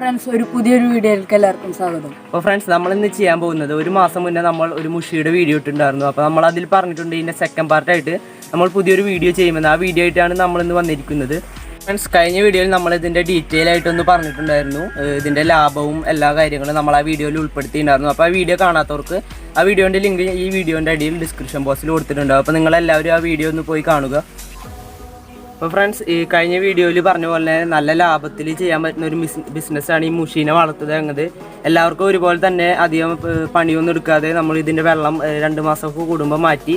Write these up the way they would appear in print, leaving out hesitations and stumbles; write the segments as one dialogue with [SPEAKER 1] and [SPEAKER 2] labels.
[SPEAKER 1] Friends, ഒരു പുതിയൊരു വീഡിയോയിലേക്ക് എല്ലാവർക്കും സ്വാഗതം.
[SPEAKER 2] അപ്പോൾ ഫ്രണ്ട്സ്, നമ്മളിന്ന് ചെയ്യാൻ പോകുന്നത് ഒരു മാസം മുന്നേ നമ്മൾ ഒരു മുഷിയുടെ വീഡിയോ ഇട്ടിട്ടുണ്ടായിരുന്നു. അപ്പോൾ നമ്മൾ അതിൽ പറഞ്ഞിട്ടുണ്ട് ഇതിൻ്റെ സെക്കൻഡ് പാർട്ടായിട്ട് നമ്മൾ പുതിയൊരു വീഡിയോ ചെയ്യുമെന്ന്. ആ വീഡിയോ ആയിട്ടാണ് നമ്മളിന്ന് വന്നിരിക്കുന്നത്. ഫ്രണ്ട്സ്, കഴിഞ്ഞ വീഡിയോയിൽ നമ്മൾ ഇതിൻ്റെ ഡീറ്റെയിൽ ആയിട്ടൊന്ന് പറഞ്ഞിട്ടുണ്ടായിരുന്നു. ഇതിൻ്റെ ലാഭവും എല്ലാ കാര്യങ്ങളും നമ്മൾ ആ വീഡിയോയിൽ ഉൾപ്പെടുത്തിയിട്ടുണ്ടായിരുന്നു. അപ്പോൾ ആ വീഡിയോ കാണാത്തവർക്ക് ആ വീഡിയോൻ്റെ ലിങ്ക് ഈ വീഡിയോൻ്റെ അടിയിൽ ഡിസ്ക്രിപ്ഷൻ ബോക്സിൽ കൊടുത്തിട്ടുണ്ട്. അപ്പോൾ നിങ്ങളെല്ലാവരും ആ വീഡിയോ ഒന്ന് പോയി കാണുക. അപ്പോൾ ഫ്രണ്ട്സ്, ഈ കഴിഞ്ഞ വീഡിയോയിൽ പറഞ്ഞ പോലെ നല്ല ലാഭത്തിൽ ചെയ്യാൻ പറ്റുന്ന ഒരു ബിസിനസ്സാണ് ഈ മുഷീനെ വളർത്തുക എന്നത്. എല്ലാവർക്കും ഒരുപോലെ തന്നെ അധികം പണിയൊന്നും എടുക്കാതെ നമ്മൾ ഇതിൻ്റെ വെള്ളം 2 മാസമൊക്കെ കൂടുമ്പോൾ മാറ്റി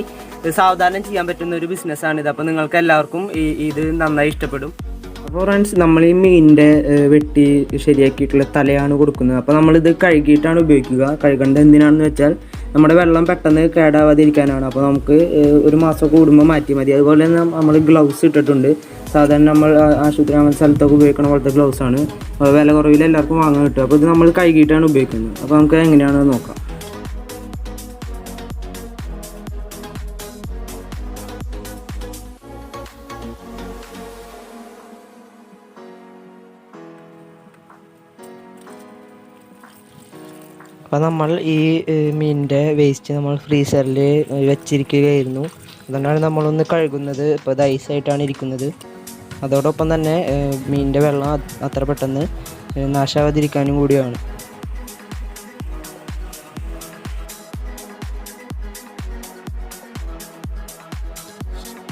[SPEAKER 2] സാവധാനം ചെയ്യാൻ പറ്റുന്ന ഒരു ബിസിനസ്സാണിത്. അപ്പോൾ നിങ്ങൾക്ക് എല്ലാവർക്കും ഇത് നന്നായി ഇഷ്ടപ്പെടും. അപ്പോൾ ഫ്രണ്ട്സ്, നമ്മൾ ഈ മീനിൻ്റെ വെട്ടി ശരിയാക്കിയിട്ടുള്ള തലയാണ് കൊടുക്കുന്നത്. അപ്പോൾ നമ്മളിത് കഴുകിയിട്ടാണ് ഉപയോഗിക്കുക. കഴുകേണ്ടത് എന്തിനാണെന്ന് വെച്ചാൽ നമ്മുടെ വെള്ളം പെട്ടെന്ന് കേടാവാതിരിക്കാനാണ്. അപ്പോൾ നമുക്ക് 1 മാസം കൂടുമ്പോൾ മാറ്റി മതി. അതുപോലെ തന്നെ നമ്മൾ ഗ്ലൗസ് ഇട്ടിട്ടുണ്ട്. സാധാരണ നമ്മൾ ആശുപത്രി അങ്ങനത്തെ സ്ഥലത്തൊക്കെ ഉപയോഗിക്കുന്ന പോലത്തെ ഗ്ലൗസാണ്. വില കുറവിൽ എല്ലാവർക്കും വാങ്ങാൻ കിട്ടും. അപ്പോൾ ഇത് നമ്മൾ കഴുകിയിട്ടാണ് ഉപയോഗിക്കുന്നത്. അപ്പോൾ നമുക്ക് എങ്ങനെയാണെന്ന് നോക്കാം.
[SPEAKER 3] അപ്പോൾ നമ്മൾ ഈ മീനിൻ്റെ വേസ്റ്റ് നമ്മൾ ഫ്രീസറിൽ വെച്ചിരിക്കുകയായിരുന്നു. അതുകൊണ്ടാണ് നമ്മളൊന്ന് കഴുകുന്നത്. ഇപ്പോൾ ഇത് ഐസായിട്ടാണ് ഇരിക്കുന്നത്. അതോടൊപ്പം തന്നെ മീനിൻ്റെ വെള്ളം അത്ര പെട്ടെന്ന് നാശാവാതിരിക്കാനും കൂടിയാണ്.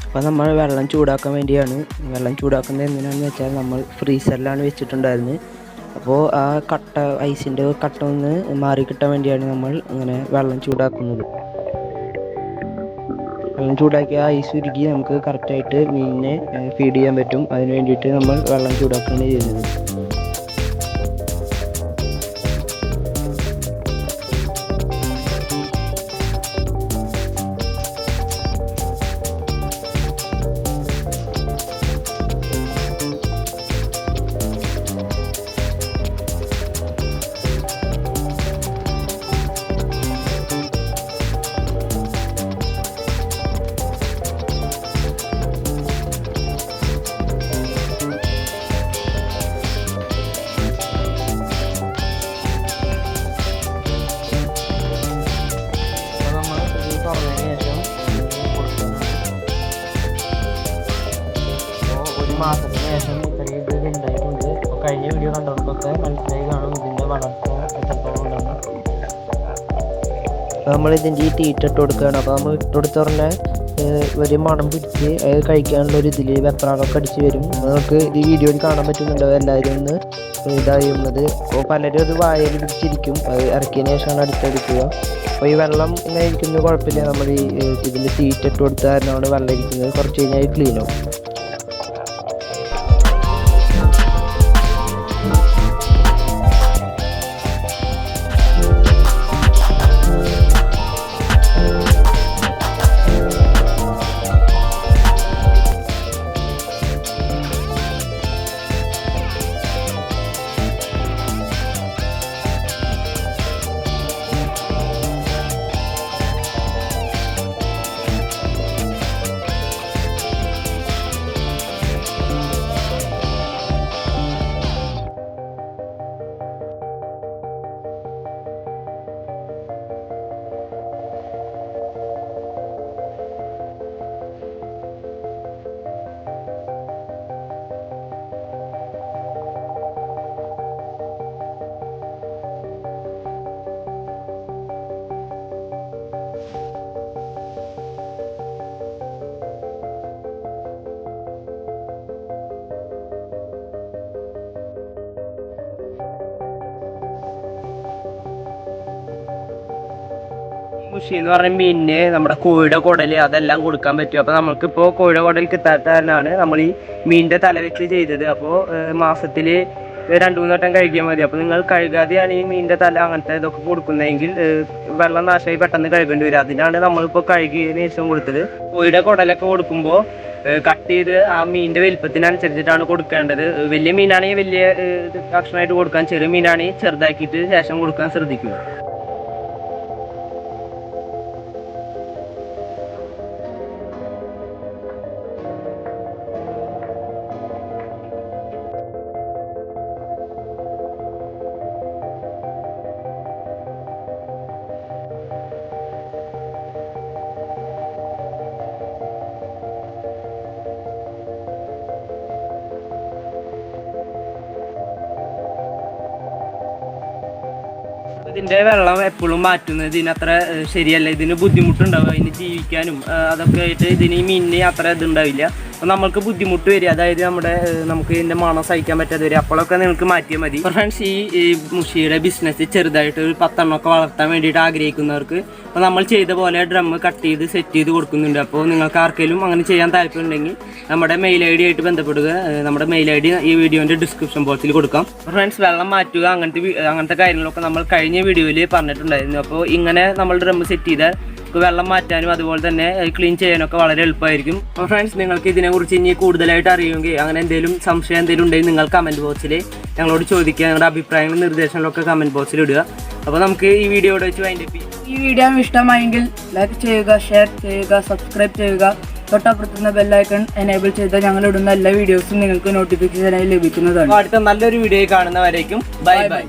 [SPEAKER 3] അപ്പോൾ നമ്മൾ വെള്ളം ചൂടാക്കാൻ വേണ്ടിയാണ്. വെള്ളം ചൂടാക്കുന്നത് എന്തിനാണെന്ന് വെച്ചാൽ നമ്മൾ ഫ്രീസറിലാണ് വെച്ചിട്ടുണ്ടായിരുന്നത്. അപ്പോൾ ആ ഐസിൻ്റെ കട്ട ഒന്ന് മാറി കിട്ടാൻ വേണ്ടിയാണ് നമ്മൾ ഇങ്ങനെ വെള്ളം ചൂടാക്കുന്നത്. വെള്ളം ചൂടാക്കി ആ ഐസ് ഉരുകി നമുക്ക് കറക്റ്റായിട്ട് മീനിനെ ഫീഡ് ചെയ്യാൻ പറ്റും. അതിന് വേണ്ടിയിട്ട് നമ്മൾ വെള്ളം ചൂടാക്കുകയാണ് ചെയ്യുന്നത്. മാസത്തിന് ശേഷം ഇത്രയും ഇത് ഉണ്ടായിട്ടുണ്ട്. അപ്പോൾ കഴിഞ്ഞ വീഡിയോ കണ്ടവർക്കൊക്കെ മനസ്സിലായി കാണും ഇതിൻ്റെ വളർച്ച എത്രത്തോളം ഉണ്ടെന്ന്. നമ്മളിതിൻ്റെ ഈ തീറ്റ ഇട്ട് കൊടുക്കുകയാണ്. അപ്പോൾ നമ്മൾ ഇട്ട് കൊടുത്തവരുടെ ഒരു മണം പിടിച്ച് അത് കഴിക്കാനുള്ള ഒരു ഇതിൽ വെപ്രാളമൊക്കെ അടിച്ച് വരും. നമുക്ക് ഈ വീഡിയോയിൽ കാണാൻ പറ്റുന്നുണ്ടാവും എല്ലാവരും ഒന്ന് ഇതായിരുന്നത്. അപ്പോൾ പലരും അത് വായയിൽ പിടിച്ചിരിക്കും. അത് ഇറക്കിയതിന് ശേഷമാണ് അടുത്തെടുക്കുക. അപ്പോൾ ഈ വെള്ളം ഇങ്ങനെ ഇരിക്കുന്നത് കുഴപ്പമില്ല. നമ്മൾ ഈ ഇതിൽ തീറ്റ ഇട്ട് കൊടുത്ത കാരണമാണ് വെള്ളം ഇരിക്കുന്നത്. കുറച്ച് കഴിഞ്ഞാൽ ക്ലീൻ ആവും.
[SPEAKER 2] മുഷി എന്ന് പറഞ്ഞ മീനിന് നമ്മുടെ കോഴിയുടെ കുടല് അതെല്ലാം കൊടുക്കാൻ പറ്റും. അപ്പോൾ നമുക്കിപ്പോൾ കോഴിയുടെ കുടൽ കിട്ടാത്ത കാരണമാണ് നമ്മൾ ഈ മീനിൻ്റെ തല വെച്ച് ചെയ്തത്. അപ്പോൾ മാസത്തിൽ 2-3 വട്ടം കഴുകിയാൽ മതി. അപ്പോൾ നിങ്ങൾ കഴുകാതെയാണ് ഈ മീനിൻ്റെ തല അങ്ങനത്തെ ഇതൊക്കെ കൊടുക്കുന്നതെങ്കിൽ വെള്ളം നാശമായി പെട്ടെന്ന് കഴുകേണ്ടി വരും. അതിനാണ് നമ്മളിപ്പോൾ കഴുകിയതിന് ശേഷം കൊടുത്തത്. കോഴിയുടെ കുടലൊക്കെ കൊടുക്കുമ്പോൾ കട്ട് ചെയ്ത് ആ മീനിൻ്റെ വലിപ്പത്തിനനുസരിച്ചിട്ടാണ് കൊടുക്കേണ്ടത്. വലിയ മീനാണെങ്കിൽ വലിയ കഷ്ണമായിട്ട് കൊടുക്കാൻ, ചെറിയ മീനാണെങ്കിൽ ചെറുതാക്കിയിട്ട് ശേഷം കൊടുക്കാൻ ശ്രദ്ധിക്കുക. ഇതിൻ്റെ വെള്ളം എപ്പോഴും മാറ്റുന്നത് ഇതിനത്ര ശരിയല്ല. ഇതിന് ബുദ്ധിമുട്ടുണ്ടാവും, അതിന് ജീവിക്കാനും അതൊക്കെ ആയിട്ട് ഇതിന് ഈ മീനിന് അത്ര ഇതുണ്ടാവില്ല. അപ്പോൾ നമുക്ക് ബുദ്ധിമുട്ട് വരിക, അതായത് നമുക്ക് ഇതിൻ്റെ മണം സഹിക്കാൻ പറ്റാതെ വരിക. അപ്പോഴൊക്കെ നിങ്ങൾക്ക് മാറ്റിയാൽ മതി. ഫ്രണ്ട്സ്, ഈ മുഷിയുടെ ബിസിനസ് ചെറുതായിട്ട് ഒരു 10 എണ്ണമൊക്കെ വളർത്താൻ വേണ്ടിയിട്ട് ആഗ്രഹിക്കുന്നവർക്ക് അപ്പോൾ നമ്മൾ ചെയ്ത പോലെ ഡ്രം കട്ട് ചെയ്ത് സെറ്റ് ചെയ്ത് കൊടുക്കുന്നുണ്ട്. അപ്പോൾ നിങ്ങൾക്ക് ആർക്കെങ്കിലും അങ്ങനെ ചെയ്യാൻ താല്പര്യമുണ്ടെങ്കിൽ നമ്മുടെ മെയിൽ ID ആയിട്ട് ബന്ധപ്പെടുക. നമ്മുടെ മെയിൽ ID ഈ വീഡിയോൻ്റെ ഡിസ്ക്രിപ്ഷൻ ബോക്സിൽ കൊടുക്കാം. ഫ്രണ്ട്സ്, വെള്ളം മാറ്റുക അങ്ങനത്തെ കാര്യങ്ങളൊക്കെ നമ്മൾ കഴിഞ്ഞ വീഡിയോയിൽ പറഞ്ഞിട്ടുണ്ടായിരുന്നു. അപ്പോൾ ഇങ്ങനെ നമ്മൾ ഡ്രം സെറ്റ് ചെയ്താൽ വെള്ളം മാറ്റാനും അതുപോലെ തന്നെ ക്ലീൻ ചെയ്യാനൊക്കെ വളരെ എളുപ്പമായിരിക്കും. അപ്പോൾ ഫ്രണ്ട്സ്, നിങ്ങൾക്ക് ഇതിനെക്കുറിച്ച് ഇനി കൂടുതലായിട്ട് അറിയുമെങ്കിൽ അങ്ങനെ എന്തെങ്കിലും സംശയം എന്തെങ്കിലും ഉണ്ടെങ്കിൽ നിങ്ങൾ കമൻറ്റ് ബോക്സിൽ ഞങ്ങളോട് ചോദിക്കുക. ഞങ്ങളുടെ അഭിപ്രായങ്ങളും നിർദ്ദേശങ്ങളൊക്കെ കമൻറ്റ് ബോക്സിൽ ഇടുക. അപ്പോൾ നമുക്ക് ഈ വീഡിയോയുടെ വെച്ച് വൈൻഡപ്പ് ചെയ്യാം.
[SPEAKER 1] ഈ വീഡിയോ ഇഷ്ടമായെങ്കിൽ ലൈക്ക് ചെയ്യുക, ഷെയർ ചെയ്യുക, സബ്സ്ക്രൈബ് ചെയ്യുക. തൊട്ടപ്പുറത്തുന്ന ബെല്ലൈക്കൺ എനേബിൾ ചെയ്താൽ ഞങ്ങൾ ഇടുന്ന എല്ലാ വീഡിയോസും നിങ്ങൾക്ക് നോട്ടിഫിക്കേഷനായി ലഭിക്കുന്നതാണ്.
[SPEAKER 2] അടുത്ത നല്ലൊരു വീഡിയോ കാണുന്നവരേക്കും ബൈ ബൈ.